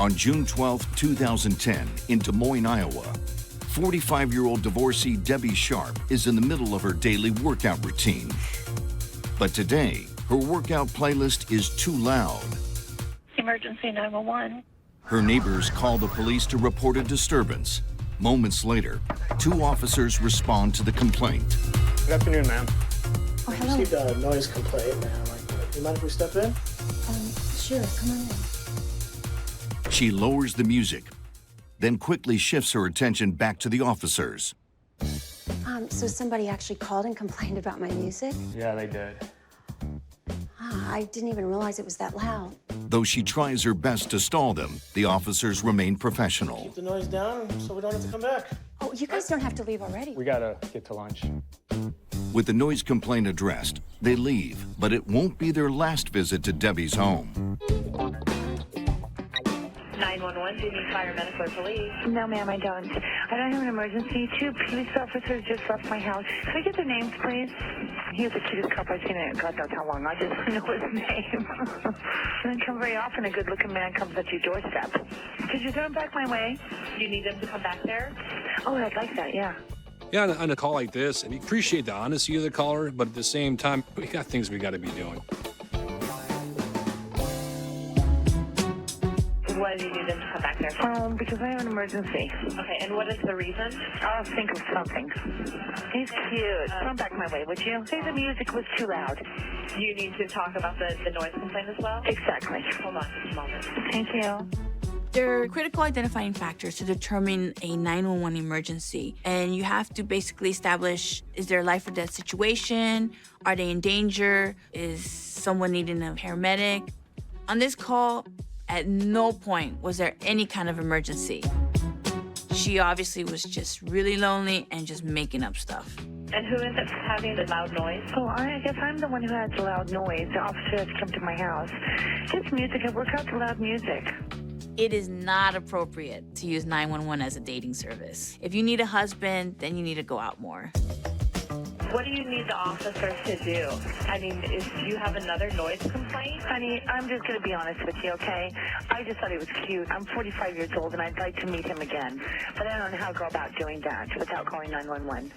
On June 12, 2010, in Des Moines, Iowa, 45-year-old divorcee Debbie Sharp is in the middle of her daily workout routine. But today, her workout playlist is too loud. Emergency 911. Her neighbors call the police to report a disturbance. Moments later, 2 officers respond to the complaint. Good afternoon, ma'am. Oh, hello. Received a noise complaint, ma'am. Do you mind if we step in? Sure, come on in. She lowers the music, then quickly shifts her attention back to the officers. So somebody actually called and complained about my music? Yeah, they did. I didn't even realize it was that loud. Though she tries her best to stall them, the officers remain professional. Keep the noise down so we don't have to come back. Oh, you guys don't have to leave already. We gotta get to lunch. With the noise complaint addressed, they leave, but it won't be their last visit to Debbie's home. 911, do you need fire, medical, or police? No, ma'am, I don't. I don't have an emergency. 2 police officers just left my house. Can I get their names, please? He was the cutest cop I've seen in God knows how long. I just know his name. Doesn't come very often. A good-looking man comes at your doorstep. Could you throw him back my way? Do you need them to come back there? Oh, I'd like that, yeah. Yeah, on a call like this, we appreciate the honesty of the caller, but at the same time, we got things we got to be doing. Why do you need them to come back there? Because I have an emergency. Okay, and what is the reason? I'll think of something. He's cute. Come back my way, would you? Say the music was too loud. You need to talk about the noise complaint as well? Exactly. Hold on just a moment. Thank you. There are critical identifying factors to determine a 911 emergency, and you have to basically establish, is there a life or death situation? Are they in danger? Is someone needing a paramedic? On this call, at no point was there any kind of emergency. She obviously was just really lonely and just making up stuff. And who is it having the loud noise? Oh, I guess I'm the one who has the loud noise. The officer has come to my house. Just music. I work out to loud music. It is not appropriate to use 911 as a dating service. If you need a husband, then you need to go out more. What do you need the officers to do? I mean, do you have another noise complaint? Honey, I'm just going to be honest with you, okay? I just thought he was cute. I'm 45 years old, and I'd like to meet him again. But I don't know how to go about doing that without calling 911.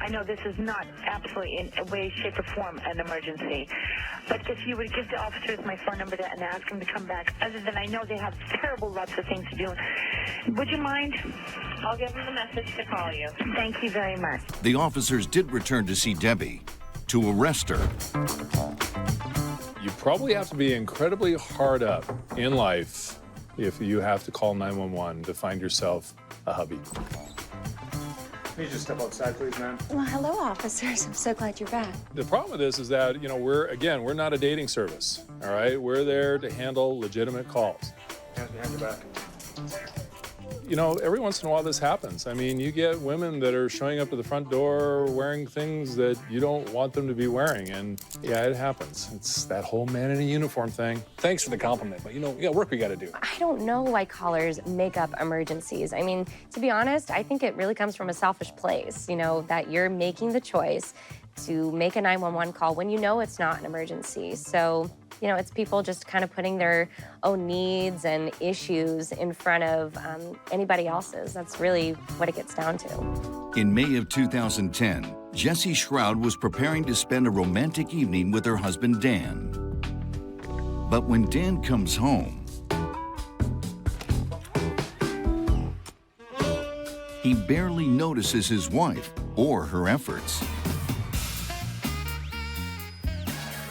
I know this is not absolutely in a way, shape, or form an emergency. But if you would give the officers my phone number and ask them to come back, other than I know they have terrible lots of things to do, would you mind? I'll give them the message to call you. Thank you very much. The officers did return to see Debbie to arrest her. You probably have to be incredibly hard up in life if you have to call 911 to find yourself a hubby. Can you just step outside, please, ma'am? Well, hello, officers. I'm so glad you're back. The problem with this is that, we're not a dating service, all right? We're there to handle legitimate calls. Hands behind your back. Every once in a while this happens. I mean, you get women that are showing up to the front door wearing things that you don't want them to be wearing, and yeah, it happens. It's that whole man in a uniform thing. Thanks for the compliment, but we got work we got to do. I don't know why callers make up emergencies. I mean, to be honest, I think it really comes from a selfish place, that you're making the choice to make a 911 call when you know it's not an emergency. So, it's people just kind of putting their own needs and issues in front of anybody else's. That's really what it gets down to. In May of 2010, Jessie Shroud was preparing to spend a romantic evening with her husband, Dan. But when Dan comes home, he barely notices his wife or her efforts.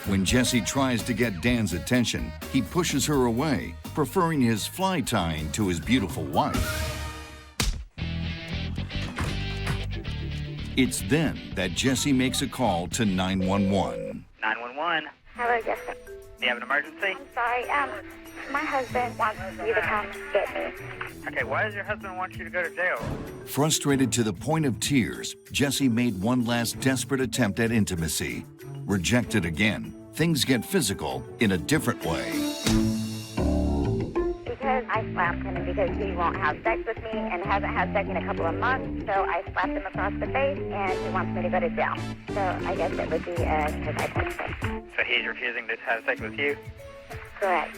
When Jessie tries to get Dan's attention, he pushes her away, preferring his fly tying to his beautiful wife. It's then that Jessie makes a call to 911. 911. Hello, Jessica. Do you have an emergency? I'm sorry. My husband wants you to come get me. Okay, why does your husband want you to go to jail? Frustrated to the point of tears, Jessie made one last desperate attempt at intimacy. Rejected again, things get physical in a different way. Because I slapped him and because he won't have sex with me and hasn't had sex in a couple of months, so I slapped him across the face and he wants me to go to jail. So I guess it would be because I touched him. So he's refusing to have sex with you? Correct.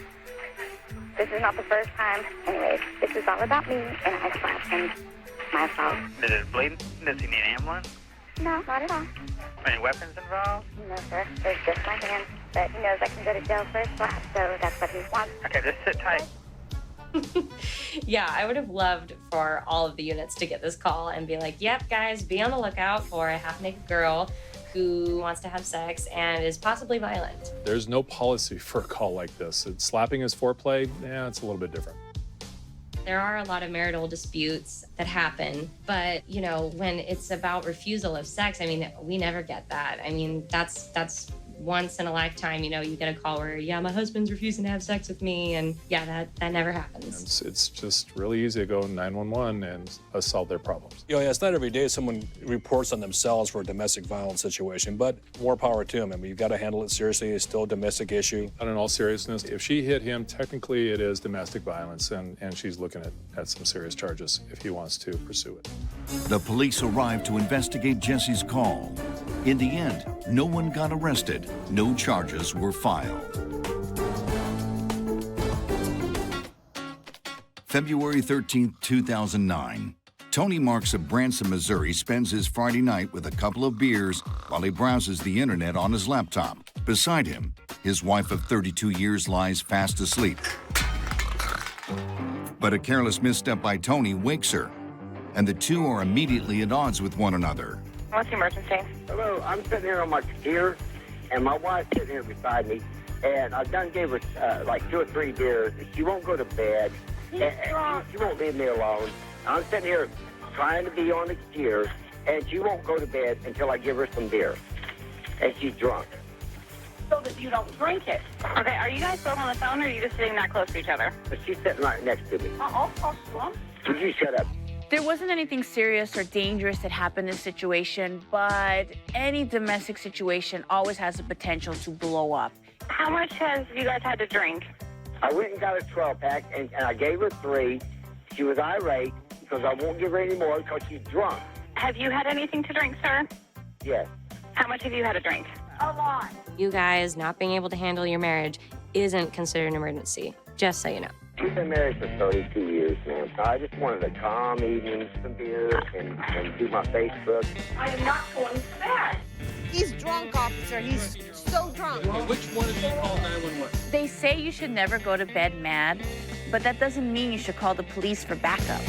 This is not the first time. Anyways, this is all about me, and I slapped him. My fault. Is it bleeding? Does he need an ambulance? No, not at all. Any weapons involved? No, sir. There's just my hand. But he knows I can go to jail for a slap, so that's what he wants. Okay, just sit tight. Yeah, I would have loved for all of the units to get this call and be like, yep, guys, be on the lookout for a half-naked girl who wants to have sex and is possibly violent. There's no policy for a call like this. Slapping is foreplay, yeah, it's a little bit different. There are a lot of marital disputes that happen, but, you know, when it's about refusal of sex, I mean, we never get that. I mean, that's once in a lifetime, you know, you get a call where, yeah, my husband's refusing to have sex with me, and yeah, that never happens. It's just really easy to go 911 and solve their problems. You know, yeah, it's not every day someone reports on themselves for a domestic violence situation, but more power to them. I mean, you've got to handle it seriously. It's still a domestic issue. And in all seriousness, if she hit him, technically it is domestic violence, and she's looking at some serious charges if he wants to pursue it. The police arrived to investigate Jesse's call. In the end, no one got arrested. No charges were filed. February 13, 2009. Tony Marks of Branson, Missouri spends his Friday night with a couple of beers while he browses the internet on his laptop. Beside him, his wife of 32 years lies fast asleep. But a careless misstep by Tony wakes her, and the two are immediately at odds with one another. What's the emergency? Hello, I'm sitting here on my computer, and my wife's sitting here beside me, and I done gave her like 2 or 3 beers. She won't go to bed, and she won't leave me alone. I'm sitting here trying to be on the computer, and she won't go to bed until I give her some beer, and she's drunk. So that you don't drink it. Okay, are you guys both on the phone, or are you just sitting that close to each other? But she's sitting right next to me. I'll talk to him. Would you shut up? There wasn't anything serious or dangerous that happened in this situation, but any domestic situation always has the potential to blow up. How much has you guys had to drink? I went and got a 12-pack, and I gave her 3. She was irate because I won't give her any more because she's drunk. Have you had anything to drink, sir? Yes. How much have you had to drink? A lot. You guys not being able to handle your marriage isn't considered an emergency, just so you know. We've been married for 32 years, man. I just wanted a calm evening, some beer, and do my Facebook. I am not going to bed. He's drunk, officer. He's so drunk. Well, which one of you called 911? They say you should never go to bed mad, but that doesn't mean you should call the police for backup.